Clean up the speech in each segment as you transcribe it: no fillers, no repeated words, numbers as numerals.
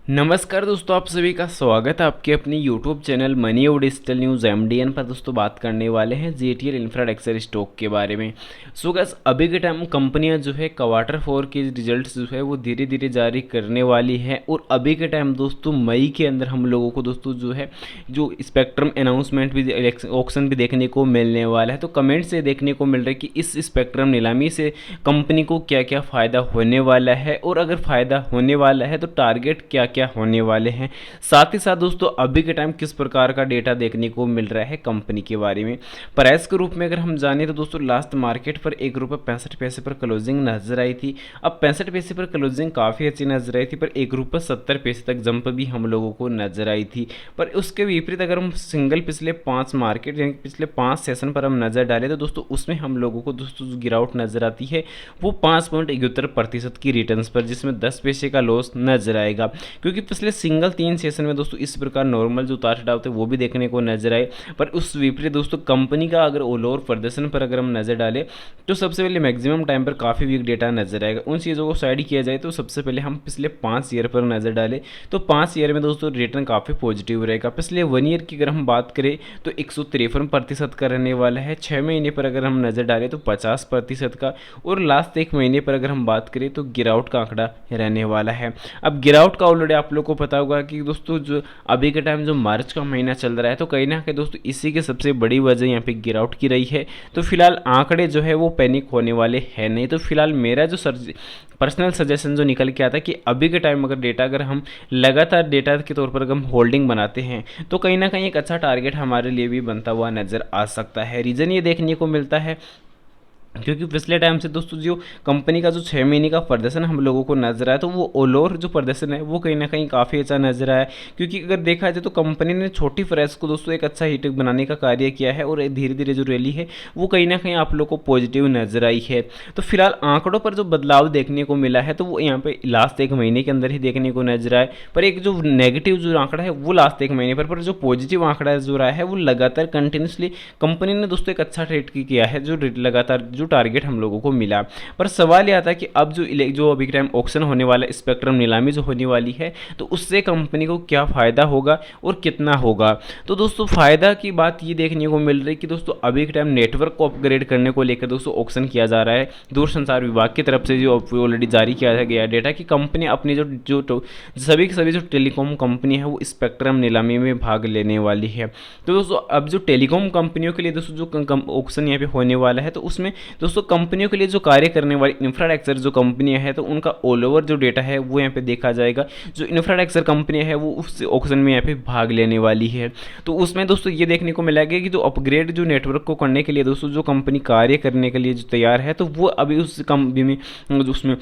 नमस्कार दोस्तों, आप सभी का स्वागत है आपके अपनी यूट्यूब चैनल मनी और डिजिटल न्यूज़ एमडीएन पर। दोस्तों बात करने वाले हैं जेटीएल इंफ्रास्ट्रक्चर स्टॉक के बारे में। सो गैस अभी के टाइम कंपनियां जो है क्वार्टर 4 के रिजल्ट्स जो है वो धीरे धीरे जारी करने वाली है। और अभी के टाइम दोस्तों मई के अंदर हम लोगों को दोस्तों जो है जो स्पेक्ट्रम अनाउंसमेंट भी ऑक्शन भी देखने को मिलने वाला है। तो कमेंट से देखने को मिल रहा है कि इस स्पेक्ट्रम नीलामी से कंपनी को क्या क्या फ़ायदा होने वाला है, और अगर फ़ायदा होने वाला है तो टारगेट क्या क्या होने वाले हैं। साथ ही साथ दोस्तों अभी के टाइम किस प्रकार का डेटा देखने को मिल रहा है कंपनी के बारे में। प्राइस के रूप में अगर हम जाने तो दोस्तों लास्ट मार्केट पर ₹1.65 पर क्लोजिंग नजर आई थी। अब 65 पर क्लोजिंग काफ़ी अच्छी नजर आई थी, पर ₹1.70 तक जंप भी हम लोगों को नजर आई थी। पर उसके विपरीत अगर हम सिंगल पिछले 5 मार्केट यानी पिछले 5 सेशन पर हम नज़र डालें तो दोस्तों उसमें हम लोगों को दोस्तों जो गिरावट नजर आती है वो 5.71% की रिटर्न्स पर, जिसमें 10 पैसे का लॉस नजर आएगा। क्योंकि पिछले सिंगल 3 सेशन में दोस्तों इस प्रकार नॉर्मल जो उतार चढ़ाव थे वो भी देखने को नजर आए। पर उस विपरीत दोस्तों कंपनी का अगर ओवरऑल प्रदर्शन पर अगर हम नजर डालें तो सबसे पहले मैक्सिमम टाइम पर काफ़ी वीक डेटा नजर आएगा। उन चीज़ों को साइड किया जाए तो सबसे पहले हम पिछले 5 ईयर पर नजर डालें तो 5 ईयर में दोस्तों रिटर्न काफ़ी पॉजिटिव रहेगा। पिछले 1 ईयर की अगर हम बात करें तो 153% का रहने वाला है। 6 महीने पर अगर हम नज़र डालें तो 50% का, और लास्ट 1 महीने पर अगर हम बात करें तो गिरावट का आंकड़ा रहने वाला है। अब गिरावट का ऑलरेडी आप लोग को पता होगा कि दोस्तों जो अभी के टाइम जो मार्च का महीना चल रहा है तो कहीं ना कहीं दोस्तों इसी की सबसे बड़ी वजह यहाँ पे गिरावट की रही है। तो फिलहाल आंकड़े जो है वो पैनिक होने वाले हैं नहीं। तो फिलहाल मेरा जो पर्सनल सजेशन जो निकल के आता है कि अभी के टाइम अगर डेटा अगर हम लगातार डेटा के तौर पर अगर हम होल्डिंग बनाते हैं तो कहीं ना कहीं एक अच्छा टारगेट हमारे लिए भी बनता हुआ नज़र आ सकता है। रीज़न ये देखने को मिलता है क्योंकि पिछले टाइम से दोस्तों जो कंपनी का जो 6 महीने का प्रदर्शन हम लोगों को नजर आया तो वो ओलोर जो प्रदर्शन है वो कहीं ना कहीं काफ़ी अच्छा नजर आया। क्योंकि अगर देखा जाए तो कंपनी ने छोटी प्राइस को दोस्तों एक अच्छा हिट बनाने का कार्य किया है, और धीरे धीरे जो रैली है वो कहीं ना कहीं आप लोग को पॉजिटिव नजर आई है। तो फिलहाल आंकड़ों पर जो बदलाव देखने को मिला है तो वो यहाँ पे लास्ट 1 महीने के अंदर ही देखने को नजर आए। पर एक जो नेगेटिव जो आंकड़ा है वो लास्ट 1 महीने पर जो पॉजिटिव आंकड़ा जो रहा है वो लगातार कंटिन्यूसली कंपनी ने दोस्तों एक अच्छा ट्रेड किया है, जो लगातार जो टारगेट हम लोगों को मिला। पर सवाल यह आता है कि अब जो अभी टाइम ऑक्शन होने वाला स्पेक्ट्रम नीलामी जो होने वाली है तो उससे कंपनी को क्या फ़ायदा होगा और कितना होगा। तो दोस्तों फ़ायदा की बात ये देखने को मिल रही है कि दोस्तों अभी के टाइम नेटवर्क को अपग्रेड करने को लेकर दोस्तों ऑक्शन किया जा रहा है दूरसंचार विभाग की तरफ से, जो ऑलरेडी जारी किया गया डेटा कि कंपनी अपनी जो सभी जो टेलीकॉम कंपनी है वो स्पेक्ट्रम नीलामी में भाग लेने वाली है। तो दोस्तों अब जो टेलीकॉम कंपनियों के लिए दोस्तों जो ऑक्शन यहाँ पे होने वाला है तो उसमें दोस्तों कंपनियों के लिए जो कार्य करने वाली इंफ्रास्ट्रक्चर जो कंपनियां हैं तो उनका ऑल ओवर जो डेटा है वो यहाँ पे देखा जाएगा। जो इंफ्रास्ट्रक्चर कंपनियां हैं वो उस ऑक्शन में यहाँ पे भाग लेने वाली है। तो उसमें दोस्तों ये देखने को मिलेगा कि जो अपग्रेड जो नेटवर्क को करने के लिए दोस्तों जो कंपनी कार्य करने के लिए जो तैयार है तो वो अभी उस कंपनी में उसमें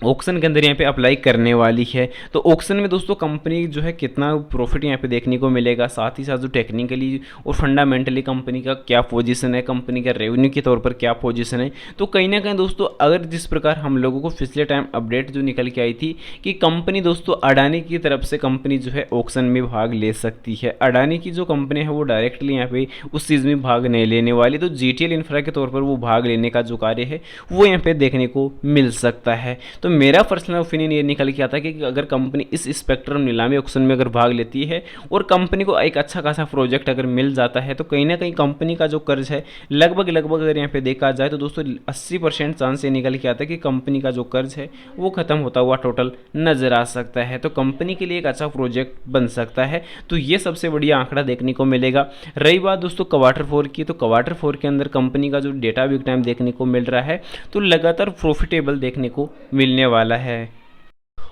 ऑक्शन के अंदर यहाँ पे अप्लाई करने वाली है। तो ऑक्शन में दोस्तों कंपनी जो है कितना प्रॉफिट यहाँ पे देखने को मिलेगा, साथ ही साथ जो टेक्निकली और फंडामेंटली कंपनी का क्या पोजीशन है, कंपनी का रेवेन्यू के तौर पर क्या पोजीशन है। तो कहीं ना कहीं दोस्तों अगर जिस प्रकार हम लोगों को पिछले टाइम अपडेट जो निकल के आई थी कि कंपनी दोस्तों अडानी की तरफ से कंपनी जो है ऑक्शन में भाग ले सकती है। अडानी की जो कंपनी है वो डायरेक्टली यहाँ पे उस चीज़ में भाग नहीं लेने वाली, तो जीटीएल इंफ्रा के तौर पर वो भाग लेने का जो कार्य है वो यहाँ पे देखने को मिल सकता है। तो मेरा पर्सनल ओपिनियन ये निकल के आता है कि अगर कंपनी इस स्पेक्ट्रम नीलामी ऑक्शन में अगर भाग लेती है और कंपनी को एक अच्छा खासा प्रोजेक्ट अगर मिल जाता है तो कहीं ना कहीं कंपनी का जो कर्ज है लगभग अगर यहाँ पे देखा जाए तो दोस्तों 80% चांस ये निकल के आता है कि कंपनी का जो कर्ज है वो खत्म होता हुआ टोटल नजर आ सकता है। तो कंपनी के लिए एक अच्छा प्रोजेक्ट बन सकता है। तो ये सबसे बढ़िया आंकड़ा देखने को मिलेगा। रही बात दोस्तों क्वार्टर 4 की, तो क्वार्टर 4 के अंदर कंपनी का जो डेटा बिग टाइम देखने को मिल रहा है तो लगातार प्रॉफिटेबल देखने को मिलने वाला है।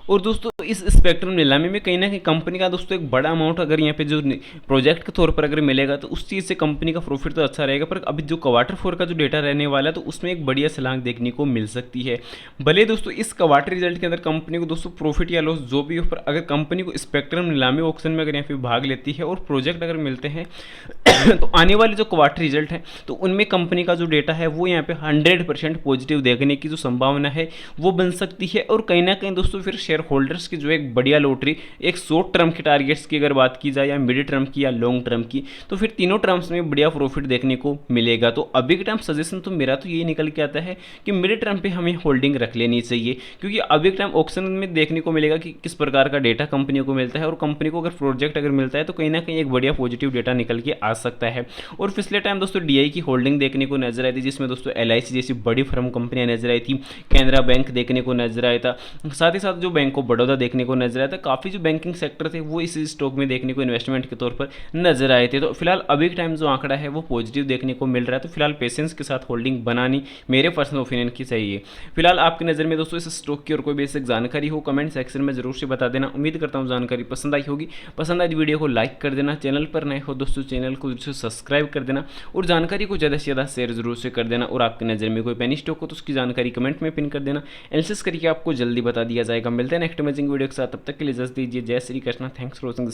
और दोस्तों इस स्पेक्ट्रम नीलामी में कहीं ना कहीं कंपनी का दोस्तों एक बड़ा अमाउंट अगर यहाँ पे जो प्रोजेक्ट के तौर पर अगर मिलेगा तो उस चीज़ से कंपनी का प्रॉफिट तो अच्छा रहेगा। पर अभी जो क्वार्टर 4 का जो डेटा रहने वाला है तो उसमें एक बढ़िया छलांग देखने को मिल सकती है। भले दोस्तों इस क्वार्टर रिजल्ट के अंदर कंपनी को दोस्तों प्रॉफिट या लॉस जो भी हो, पर अगर कंपनी को स्पेक्ट्रम नीलामी ऑक्शन में अगर यहाँ पे भाग लेती है और प्रोजेक्ट अगर मिलते हैं तो आने वाले जो क्वार्टर रिजल्ट है तो उनमें कंपनी का जो डेटा है वो यहाँ पे 100% पॉजिटिव देखने की जो संभावना है वो बन सकती है। और कहीं ना कहीं दोस्तों फिर शेयर होल्डर्स की जो एक बढ़िया लॉटरी, एक शॉर्ट टर्म के टारगेट्स की अगर बात की जाए या मिड टर्म की या लॉन्ग टर्म की, तो फिर तीनों टर्म्स में बढ़िया प्रॉफिट देखने को मिलेगा। तो अभी के टाइम सजेशन तो मेरा तो यही निकल के आता है कि मिड टर्म पे हमें होल्डिंग रख लेनी चाहिए, क्योंकि अभी के टाइम ऑक्शन में देखने को मिलेगा कि किस प्रकार का डेटा कंपनियों को मिलता है, और कंपनी को अगर प्रोजेक्ट अगर मिलता है तो कहीं ना कहीं एक बढ़िया पॉजिटिव डेटा निकल के आ सकता है। और पिछले टाइम दोस्तों डीआई की होल्डिंग देखने को नजर आई थी, जिसमें दोस्तों एलआईसी जैसी बड़ी फर्म कंपनियां नजर आई थी, कैनरा बैंक देखने को नजर आया था, साथ ही साथ जो बैंक ऑफ बड़ौदा देखने को नजर आया था। काफ़ी जो बैंकिंग सेक्टर थे वो इस स्टॉक में देखने को इन्वेस्टमेंट के तौर पर नजर आए थे। तो फिलहाल अभी के टाइम जो आंकड़ा है वो पॉजिटिव देखने को मिल रहा है, तो फिलहाल पेशेंस के साथ होल्डिंग बनानी मेरे पर्सनल ओपिनियन की चाहिए। फिलहाल आपकी नज़र में दोस्तों इस स्टॉक की और कोई बेसिक जानकारी हो कमेंट सेक्शन में जरूर से बता देना। उम्मीद करता हूँ जानकारी पसंद आई होगी। पसंद आई वीडियो को लाइक कर देना, चैनल पर नए हो दोस्तों चैनल को जरूर से सब्सक्राइब कर देना, और जानकारी को ज़्यादा से ज़्यादा शेयर जरूर से कर देना। और आपकी नज़र में कोई पेनी स्टॉक हो तो उसकी जानकारी कमेंट में पिन कर देना, एनालिसिस करके आपको जल्दी बता दिया जाएगा। मिलते हैं नेक्स्ट अमेजिंग वीडियो के साथ, तब तक के लिए इजाजत दीजिए। जय Shri Krishna, thanks for watching.